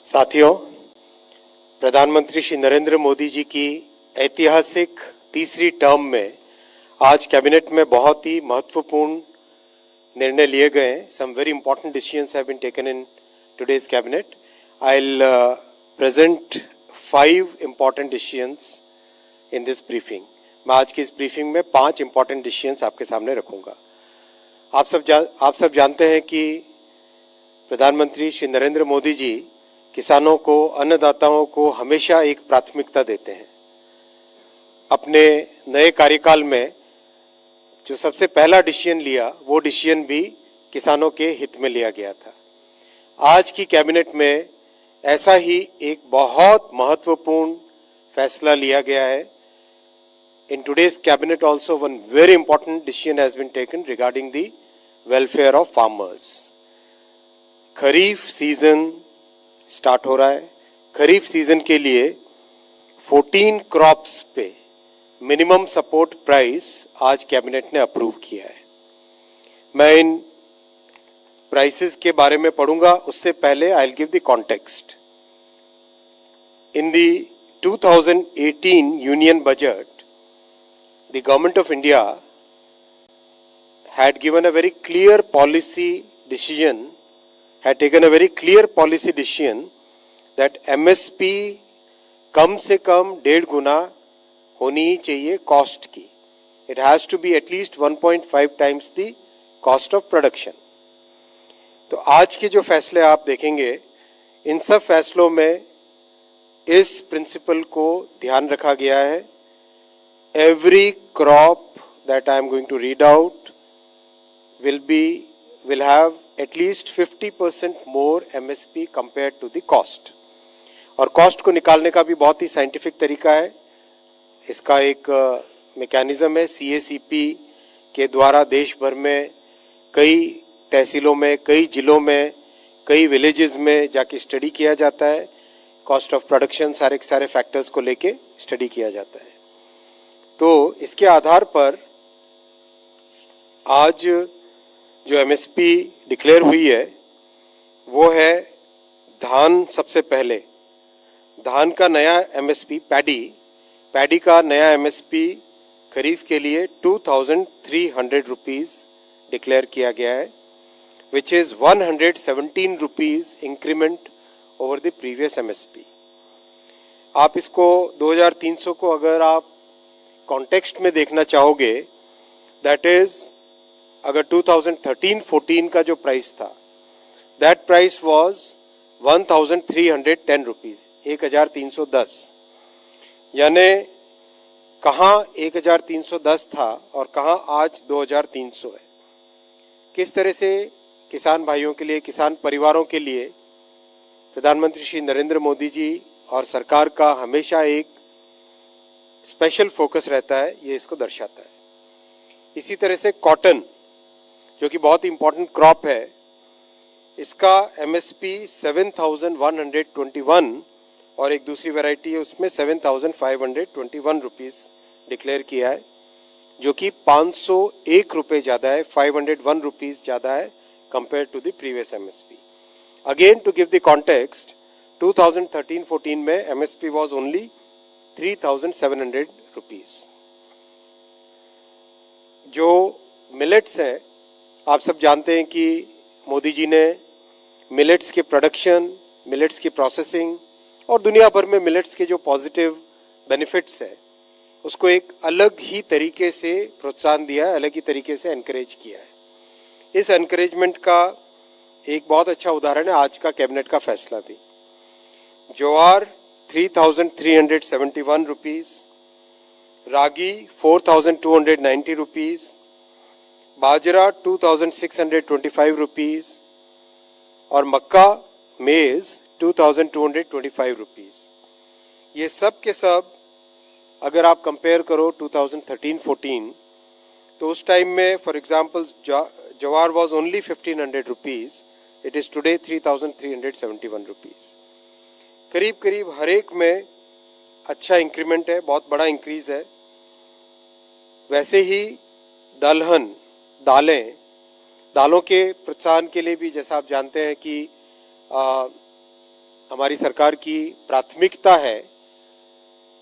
साथियों, प्रधानमंत्री श्री नरेंद्र मोदी जी की ऐतिहासिक तीसरी टर्म में आज कैबिनेट में बहुत ही महत्वपूर्ण निर्णय लिए गए हैं. Some very important decisions have been taken in today's cabinet. I'll present 5 important decisions in this briefing. मैं आज की इस ब्रीफिंग में 5 important decisions आपके सामने रखूंगा. आप सब जानते हैं कि प्रधानमंत्री श्री नरेंद्र मोदी जी किसानों को, अन्नदाताओं को हमेशा एक प्राथमिकता देते हैं. अपने नए कार्यकाल में जो सबसे पहला डिसीजन लिया, वो डिसीजन भी किसानों के हित में लिया गया था. आज की कैबिनेट में ऐसा ही एक बहुत महत्वपूर्ण फैसला लिया गया है. In today's cabinet also one very important decision has been taken regarding the welfare of farmers. Kharif season start हो रहा है. खरीफ सीजन के लिए 14 क्रॉप्स पे मिनिमम सपोर्ट प्राइस आज कैबिनेट ने अप्रूव किया है. मैं इन प्राइसेस के बारे में पढ़ूंगा, उससे पहले I will give the context. In the 2018 union budget, the government of India had given a very clear policy decision, had taken a very clear policy decision that MSP कम से कम 1.5 गुना होनी ही चाहिए कॉस्ट की. It has to be at least 1.5 times the cost of production. तो आज के जो फैसले आप देखेंगे, इन सब फैसलों में इस प्रिंसिपल को ध्यान रखा गया है. Every crop that I am going to read out will have at least 50% more MSP compared to the cost. और कॉस्ट को निकालने का भी बहुत ही साइंटिफिक तरीका है. इसका एक मैकेनिज्म है. CACP के द्वारा देश भर में कई तहसीलों में, कई जिलों में, कई विलेजेस में जाके स्टडी किया जाता है. कॉस्ट ऑफ प्रोडक्शन सारे के सारे फैक्टर्स को लेके स्टडी किया जाता है. तो इसके आधार पर आज जो MSP डिक्लेयर हुई है वो है धान. सबसे पहले धान का नया MSP, पैडी का नया MSP खरीफ के लिए 2300 रुपीज डिक्लेयर किया गया है, which is 117 rupees increment over the previous MSP. आप इसको 2300 को अगर आप कॉन्टेक्स्ट में देखना चाहोगे, दैट इज अगर 2013-14 का जो प्राइस था, दैट प्राइस वाज 1310 रुपीज, 1310. यानी कहाँ 1310 था और कहाँ आज 2300 है. किस तरह से किसान भाइयों के लिए, किसान परिवारों के लिए प्रधानमंत्री श्री नरेंद्र मोदी जी और सरकार का हमेशा एक स्पेशल फोकस रहता है, ये इसको दर्शाता है. इसी तरह से कॉटन, जो कि बहुत इंपॉर्टेंट क्रॉप है, इसका MSP 7121 और एक दूसरी वैरायटी है उसमें 7521 रुपीज डिक्लेयर किया है, जो कि 501 रुपये ज़्यादा है, 501 रुपीज ज़्यादा है compare to the previous MSP. Again to give the context, 2013-14 में MSP वॉज ओनली 3700 रुपीज. जो मिलेट्स हैं, आप सब जानते हैं कि मोदी जी ने मिलेट्स के प्रोडक्शन, मिलेट्स की प्रोसेसिंग और दुनिया भर में मिलेट्स के जो पॉजिटिव बेनिफिट्स है, उसको एक अलग ही तरीके से प्रोत्साहन दिया है, अलग ही तरीके से एनकरेज किया है. इस एनकरेजमेंट का एक बहुत अच्छा उदाहरण है आज का कैबिनेट का फैसला भी. ज्वार 3371 रुपीज, रागी 4290 रुपीज, बाजरा 2625 रुपीज और मक्का, मेज 2225 रुपीज. ये सब के सब अगर आप कंपेयर करो 2013-14, तो उस टाइम में for example jowar was only 1500 rupees, it is today 3371 rupees. करीब करीब हर एक में अच्छा इंक्रीमेंट है, बहुत बड़ा इंक्रीज है. वैसे ही दलहन, दालों के प्रोत्साहन के लिए भी, जैसा आप जानते हैं कि हमारी सरकार की प्राथमिकता है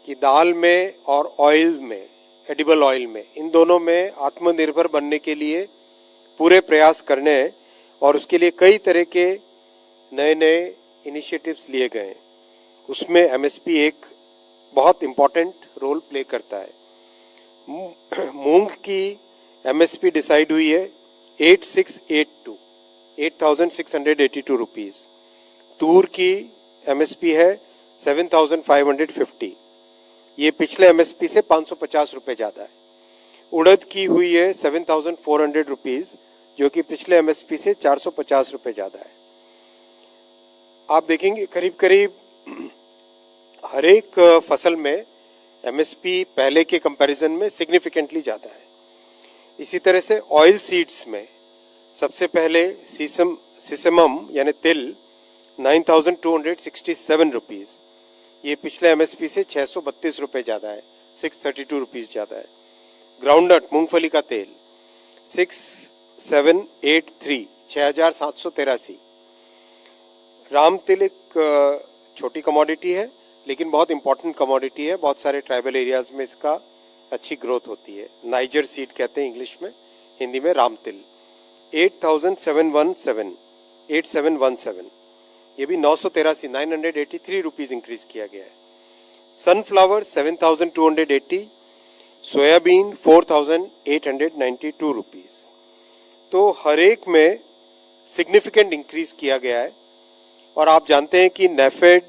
कि दाल में और ऑयल में, एडिबल ऑयल में, इन दोनों में आत्मनिर्भर बनने के लिए पूरे प्रयास करने हैं और उसके लिए कई तरह के नए नए इनिशिएटिव्स लिए गए हैं। उसमें एमएसपी एक बहुत इम्पॉर्टेंट रोल प्ले करता है। मूंग की एमएसपी डिसाइड हुई है 8,682 रुपीस। तूर की एमएसपी है 7,550, ये पिछले एमएसपी से 550 रुपये ज़्यादा है। उड़द की हुई है 7,400 रुपीस, जो कि पिछले एमएसपी से 450 रुपये ज़्यादा है। आप देखेंगे करीब करीब हर एक फसल में एमएसपी पहले के कंपैरिजन में सिग्निफिकेंटली ज़्यादा है। इसी तरह से ऑयल सीड्स में सबसे पहले सीसमम यानी तिल 9,267 रुपीज़, ये पिछले एमएसपी से 632 रुपये ज़्यादा है, 632 रुपीज़ ज़्यादा है। ग्राउंडनट मूंगफली का तेल 6,783, 6,783। राम तिल एक छोटी कमोडिटी है लेकिन बहुत इंपॉर्टेंट कमोडिटी है। बहुत सारे ट्राइबल एरियाज में इसका अच्छी ग्रोथ होती है। नाइजर सीड कहते हैं इंग्लिश में, हिंदी में राम तिल 8,717, ये भी 983 रुपीज़ इंक्रीज किया गया है। Sunflower 7,280, soybean 4,892 rupees. तो हर एक में सिग्निफिकेंट इंक्रीज किया गया है। और आप जानते हैं कि नेफेड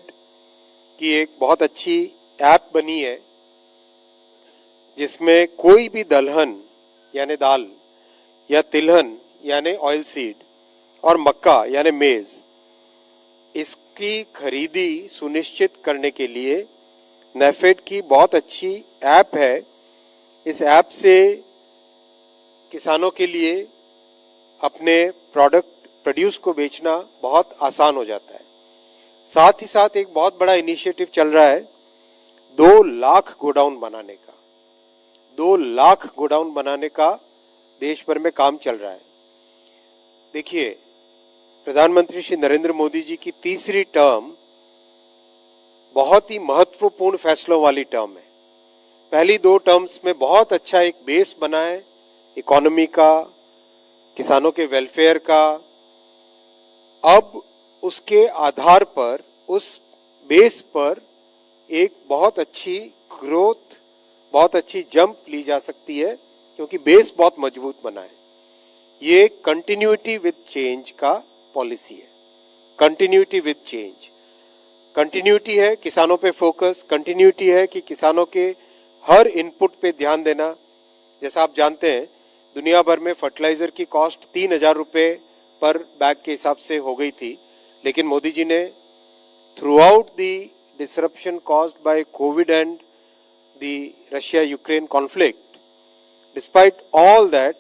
की एक बहुत अच्छी ऐप बनी है जिसमें कोई भी दलहन यानी दाल या तिलहन यानी ऑयल सीड और मक्का यानी मेज, इसकी खरीदी सुनिश्चित करने के लिए नेफेड की बहुत अच्छी ऐप है। इस ऐप से किसानों के लिए अपने प्रोड्यूस को बेचना बहुत आसान हो जाता है। साथ ही साथ एक बहुत बड़ा इनिशिएटिव चल रहा है 2 लाख गोडाउन बनाने का। 2 लाख गोडाउन बनाने का देश भर में काम चल रहा है। देखिए, प्रधानमंत्री श्री नरेंद्र मोदी जी की तीसरी टर्म बहुत ही महत्वपूर्ण फैसलों वाली टर्म है। पहली 2 टर्म्स में बहुत अच्छा एक बेस बना है इकोनॉमी का, किसानों के वेलफेयर का। अब उसके आधार पर, उस बेस पर एक बहुत अच्छी ग्रोथ, बहुत अच्छी जंप ली जा सकती है क्योंकि बेस बहुत मजबूत बना है। ये कंटिन्यूटी विद चेंज का पॉलिसी है। कंटिन्यूटी विद चेंज, कंटिन्यूटी है किसानों पे फोकस, कंटिन्यूटी है कि किसानों के हर इनपुट पे ध्यान देना। जैसा आप जानते हैं दुनिया भर में फर्टिलाइजर की कॉस्ट 3,000 रुपये पर बैग के हिसाब से हो गई थी, लेकिन मोदी जी ने throughout the disruption caused by Covid and the Russia Ukraine conflict, despite all that,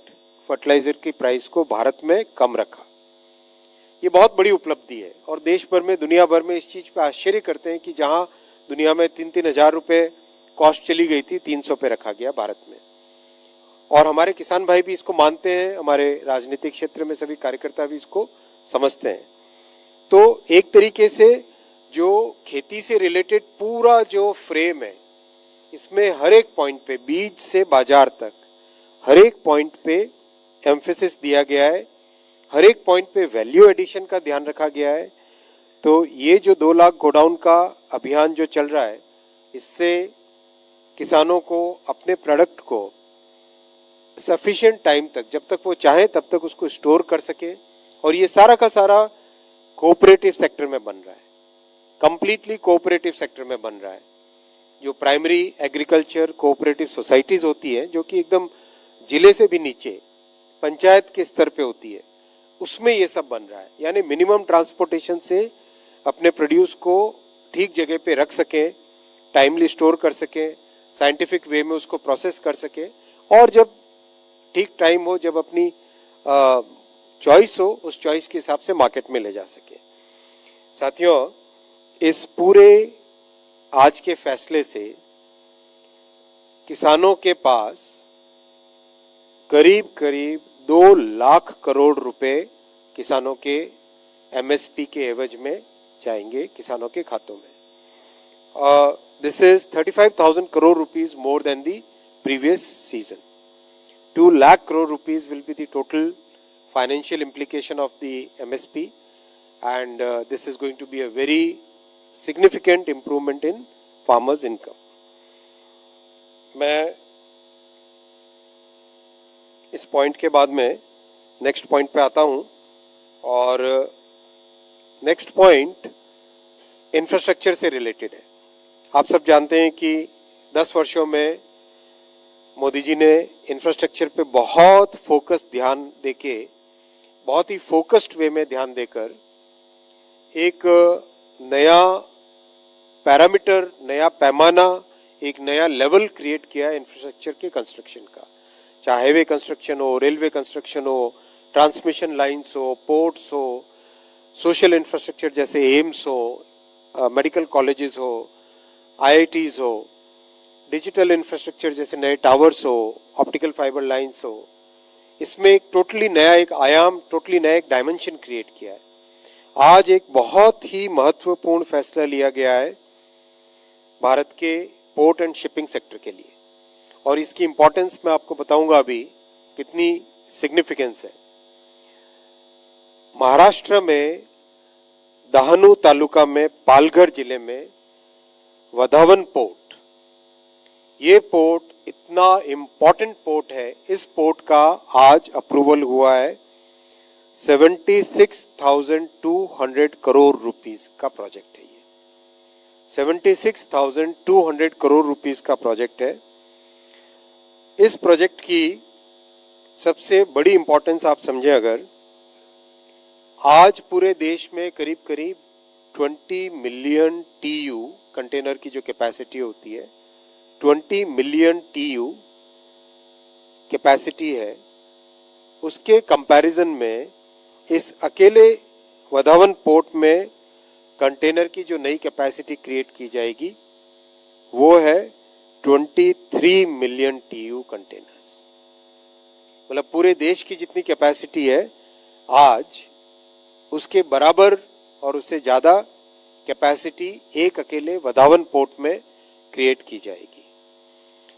fertiliser की प्राइस को भारत में कम रखा। ये बहुत बड़ी उपलब्धि है और देश भर में, दुनिया भर में इस चीज़ पे आश्चर्य करते हैं कि जहां दुनिया में 3-3 हज़ार रुपये कॉस्ट चली गई थी, 300 पे रखा गया भारत में। और हमारे किसान भाई भी इसको मानते हैं, हमारे राजनीतिक क्षेत्र में सभी कार्यकर्ता भी इसको समझते हैं। तो एक तरीके से जो खेती से रिलेटेड पूरा जो फ्रेम है, इसमें हर एक पॉइंट पे, बीज से बाजार तक, हर एक पॉइंट पे एम्फेसिस दिया गया है, हर एक पॉइंट पे वैल्यू एडिशन का ध्यान रखा गया है। तो ये जो 2 लाख गोडाउन का अभियान जो चल रहा है, इससे किसानों को अपने प्रोडक्ट को सफिशिएंट टाइम तक, जब तक वो चाहे तब तक उसको स्टोर कर सके। और ये सारा का सारा कोऑपरेटिव सेक्टर में बन रहा है, कंप्लीटली कोऑपरेटिव सेक्टर में बन रहा है। जो प्राइमरी एग्रीकल्चर कोऑपरेटिव सोसाइटीज होती है, जो कि एकदम जिले से भी नीचे पंचायत के स्तर पे होती है, उसमें ये सब बन रहा है। यानी मिनिमम ट्रांसपोर्टेशन से अपने प्रोड्यूस को ठीक जगह पे रख सकें, टाइमली स्टोर कर सकें, साइंटिफिक वे में उसको प्रोसेस कर सकें, और जब ठीक टाइम हो, जब अपनी चॉइस हो, उस चॉइस के हिसाब से मार्केट में ले जा सके। साथियों, इस पूरे आज के फैसले से किसानों के पास करीब करीब 2 लाख करोड़ रुपए किसानों के एमएसपी के एवज में जाएंगे किसानों के खातों में. This is 35,000 crore rupees more than the previous season. 2 lakh crore rupees will be the total financial implication of the MSP, and this is going to be a very significant improvement in farmers' income. मैं इस point के बाद में next point पे आता हूँ, और next point infrastructure से रिलेटेड है. आप सब जानते हैं कि 10 वर्षों में मोदी जी ने इंफ्रास्ट्रक्चर पे बहुत फोकस ध्यान देके, बहुत ही फोकस्ड वे में ध्यान देकर एक नया पैरामीटर, नया पैमाना, एक नया लेवल क्रिएट किया है इंफ्रास्ट्रक्चर के कंस्ट्रक्शन का. चाहे हाईवे कंस्ट्रक्शन हो, रेलवे कंस्ट्रक्शन हो, ट्रांसमिशन लाइन्स हो, पोर्ट्स हो, सोशल इंफ्रास्ट्रक्चर जैसे एम्स हो, मेडिकल कॉलेजेस हो, IITs हो, डिजिटल इंफ्रास्ट्रक्चर जैसे नए टावर्स हो, ऑप्टिकल फाइबर लाइन्स हो. इसमें एक टोटली नया एक आयाम, टोटली नया एक डायमेंशन क्रिएट किया है. आज एक बहुत ही महत्वपूर्ण फैसला लिया गया है भारत के पोर्ट एंड शिपिंग सेक्टर के लिए, और इसकी इंपॉर्टेंस मैं आपको बताऊंगा अभी कितनी सिग्निफिकेंस है. महाराष्ट्र में दहानू तालुका में पालघर जिले में वधावन पोर्ट, ये पोर्ट इतना इम्पोर्टेंट पोर्ट है. इस पोर्ट का आज अप्रूवल हुआ है. 76,200 करोड़ रुपीस का प्रोजेक्ट है. ये 76,200 करोड़ रुपीस का प्रोजेक्ट है. इस प्रोजेक्ट की सबसे बड़ी इंपॉर्टेंस आप समझें अगर, आज पूरे देश में करीब करीब 20 मिलियन TU कंटेनर की जो कैपेसिटी होती है, 20 मिलियन TU कैपेसिटी है. उसके कंपैरिजन में इस अकेले वधावन पोर्ट में कंटेनर की जो नई कैपेसिटी क्रिएट की जाएगी वो है 23 मिलियन TU कंटेनर्स. मतलब पूरे देश की जितनी कैपेसिटी है आज, उसके बराबर और उससे ज़्यादा कैपेसिटी एक अकेले वधावन पोर्ट में क्रिएट की जाएगी.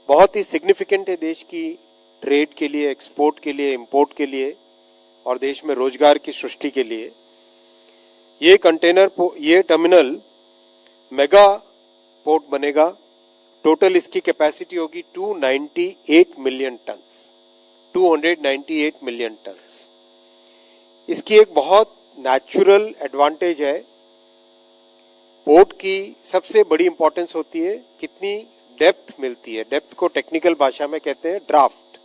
बहुत ही सिग्निफिकेंट है देश की ट्रेड के लिए, एक्सपोर्ट के लिए, इंपोर्ट के लिए, और देश में रोजगार की सृष्टि के लिए. ये ये टर्मिनल मेगा पोर्ट बनेगा. टोटल इसकी कैपेसिटी होगी 298 मिलियन टन्स. 298 million turns. इसकी एक बहुत नेचुरल एडवांटेज है. पोर्ट की सबसे बड़ी इंपॉर्टेंस होती है कितनी डेप्थ मिलती है. डेप्थ को टेक्निकल भाषा में कहते हैं ड्राफ्ट.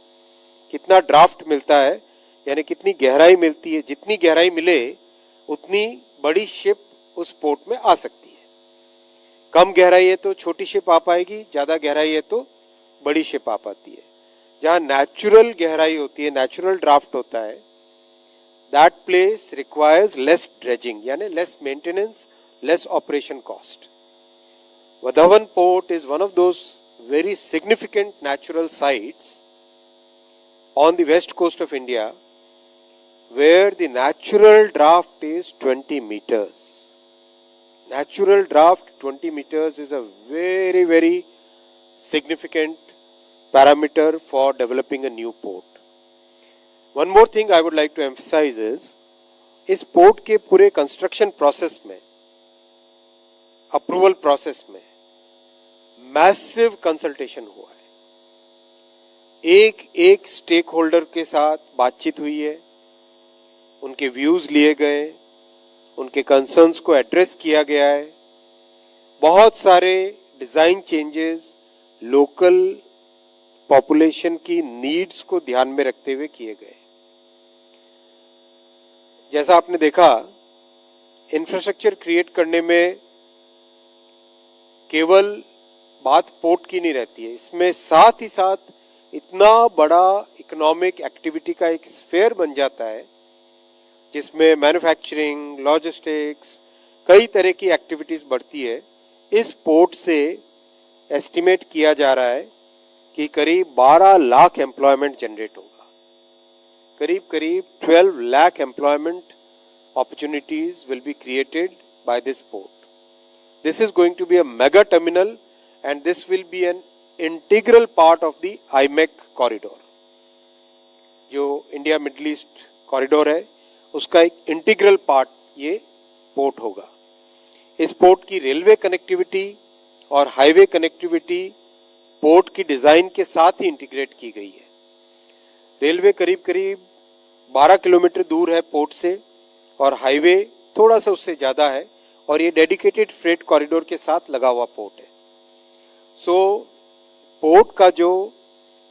कितना ड्राफ्ट मिलता है, यानी कितनी गहराई मिलती है. जितनी गहराई मिले उतनी बड़ी शिप उस पोर्ट में आ सकती है. कम गहराई है तो छोटी शिप आ पाएगी, ज्यादा गहराई है तो बड़ी शिप आ पाती है. जहां नेचुरल गहराई होती है, नेचुरल ड्राफ्ट होता है, that place requires less dredging, यानी less maintenance, less operation cost. Vadhavan Port is one of those very significant natural sites on the west coast of India where the natural draft is 20 meters. Natural draft 20 meters is a very, very significant parameter for developing a new port. One more thing I would like to emphasize is, इस port के पूरे construction process में, approval process में massive consultation हुआ है. एक एक stake holder के साथ बातचीत हुई है, उनके व्यूज लिए गए, उनके कंसर्न्स को एड्रेस किया गया है. बहुत सारे डिजाइन चेंजेस लोकल पॉपुलेशन की नीड्स को ध्यान में रखते हुए किए गए. जैसा आपने देखा, इंफ्रास्ट्रक्चर क्रिएट करने में केवल बात पोर्ट की नहीं रहती है. इसमें साथ ही साथ इतना बड़ा इकोनॉमिक एक्टिविटी का एक स्फेयर बन जाता है जिसमें मैन्युफैक्चरिंग, लॉजिस्टिक्स, कई तरह की एक्टिविटीज बढ़ती है. इस पोर्ट से एस्टिमेट किया जा रहा है कि करीब 12 लाख एम्प्लॉयमेंट जनरेट होगा. करीब 12 lakh employment opportunities will be created by this port. This is going to be a mega terminal and this will be an integral part of the IMEC corridor. जो India middle east corridor है उसका एक integral part ये port होगा. इस port की railway connectivity और highway connectivity port की डिजाइन के साथ ही इंटीग्रेट की गई है. रेलवे करीब करीब 12 किलोमीटर दूर है पोर्ट से और हाईवे थोड़ा सा उससे ज़्यादा है और ये डेडिकेटेड फ्रेट कॉरिडोर के साथ लगा हुआ पोर्ट है. सो पोर्ट का जो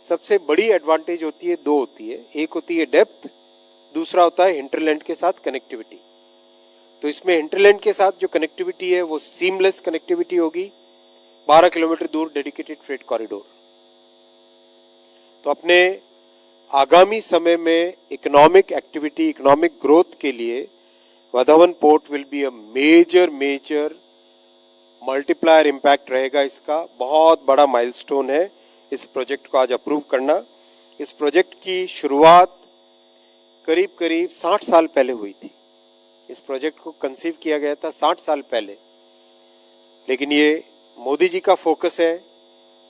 सबसे बड़ी एडवांटेज होती है दो होती है. एक होती है डेप्थ, दूसरा होता है हिंटरलैंड के साथ कनेक्टिविटी. तो इसमें हिंटरलैंड के साथ जो कनेक्टिविटी है वो सीमलेस कनेक्टिविटी होगी. 12 किलोमीटर दूर डेडिकेटेड फ्रेट कॉरिडोर. तो अपने आगामी समय में इकोनॉमिक एक्टिविटी, इकोनॉमिक ग्रोथ के लिए Vadhavan port will be a major multiplier impact रहेगा. इसका बहुत बड़ा माइलस्टोन है इस प्रोजेक्ट को आज अप्रूव करना. इस प्रोजेक्ट की शुरुआत करीब 60 साल पहले हुई थी. इस प्रोजेक्ट को कंसीव किया गया था 60 साल पहले. लेकिन ये मोदी जी का फोकस है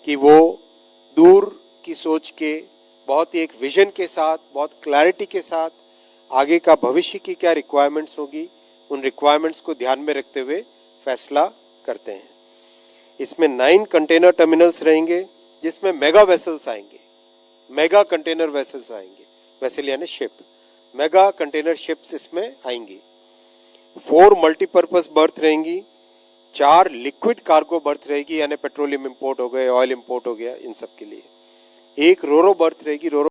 कि वो दूर की सोच के बहुत ही एक विजन के साथ, बहुत क्लैरिटी के साथ आगे का भविष्य की क्या रिक्वायरमेंट्स होगी उन रिक्वायरमेंट्स को ध्यान में रखते हुए फैसला करते हैं. इसमें 9 कंटेनर टर्मिनल्स रहेंगे जिसमें मेगा वेसल्स आएंगे, मेगा कंटेनर वेसल्स आएंगे. वेसल यानी शिप, मेगा कंटेनर शिप्स इसमें आएंगी. 4 मल्टीपर्पज बर्थ रहेंगी, 4 लिक्विड कार्गो बर्थ रहेगी यानी पेट्रोलियम इंपोर्ट हो गए, ऑयल इंपोर्ट हो गया, इन सब के लिए. 1 रोरो बर्थ रहेगी. रोरो